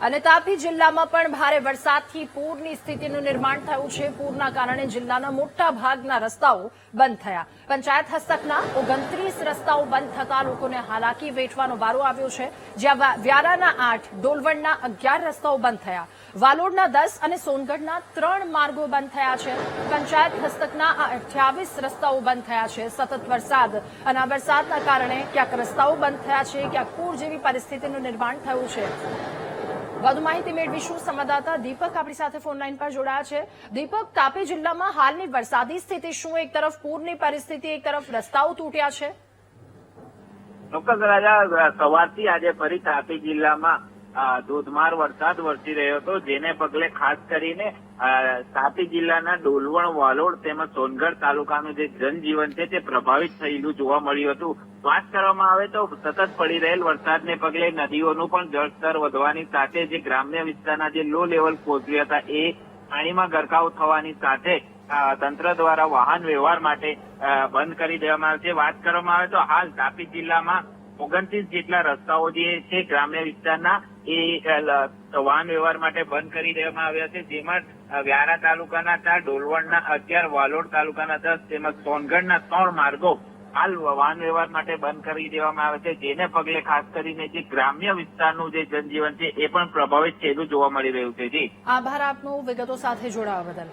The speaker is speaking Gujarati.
અને તાપી જિલ્લામાં પણ ભારે વરસાદથી પૂરની સ્થિતિનું નિર્માણ થયું છે। પૂરના કારણે જિલ્લાના મોટા ભાગના રસ્તાઓ બંધ થયા। પંચાયત હસ્તકના 29 રસ્તાઓ બંધ થતા લોકોને હાલાકી વેઠવાનો વારો આવ્યો છે। જ્યાં વ્યારાના 8, ડોલવણના 11 રસ્તાઓ બંધ થયા। વાલોડના 10 અને સોનગઢના 3 માર્ગો બંધ થયા છે। પંચાયત હસ્તકના 28 રસ્તાઓ બંધ થયા છે। સતત વરસાદ અને આ વરસાદના કારણે ક્યાંક રસ્તાઓ બંધ થયા છે, ક્યાંક પૂર જેવી પરિસ્થિતિનું નિર્માણ થયું છે। વધુ માહિતી મેળવીશું। સંવાદદાતા દીપક આપણી સાથે ફોનલાઈન પર જોડાયા છે। દીપક, તાપી જિલ્લામાં હાલની વરસાદી સ્થિતિ શું? એક તરફ પૂરની પરિસ્થિતિ, એક તરફ રસ્તાઓ તૂટ્યા છે। ચોક્કસ રાજા, સવારથી આજે ફરી તાપી જિલ્લામાં ધોધમાર વરસાદ વરસી રહ્યો હતો, જેને પગલે ખાસ કરીને તાપી જિલ્લાના ડોલવણ, વાલોડ તેમજ સોનગઢ તાલુકાનું જે જનજીવન છે તે પ્રભાવિત થયેલું જોવા મળ્યું હતું। વાત કરવામાં આવે તો સતત પડી રહેલ વરસાદને પગલે નદીઓનું પણ જળસ્તર વધવાની સાથે જે ગ્રામ્ય વિસ્તારના જે લો લેવલ પહોંચ્યા હતા એ પાણીમાં ગરકાવ થવાની સાથે તંત્ર દ્વારા વાહન વ્યવહાર માટે બંધ કરી દેવામાં આવે છે। વાત કરવામાં આવે તો હાલ તાપી જિલ્લામાં 29 જેટલા રસ્તાઓ જે છે ગ્રામ્ય વિસ્તારના એ વાહન વ્યવહાર માટે બંધ કરી દેવામાં આવ્યા છે। જેમાં વ્યારા તાલુકાના 4, ડોલવણના 11, વાલોડ તાલુકાના 10 તેમજ સોનગઢના 3 માર્ગો હાલ વાહન વ્યવહાર માટે બંધ કરી દેવામાં આવે છે। જેને પગલે ખાસ કરીને જે ગ્રામ્ય વિસ્તારનું જે જનજીવન છે એ પણ પ્રભાવિત થયેલું જોવા મળી રહ્યું છે। જી, આભાર આપનો વિગતો સાથે જોડાવા બદલ।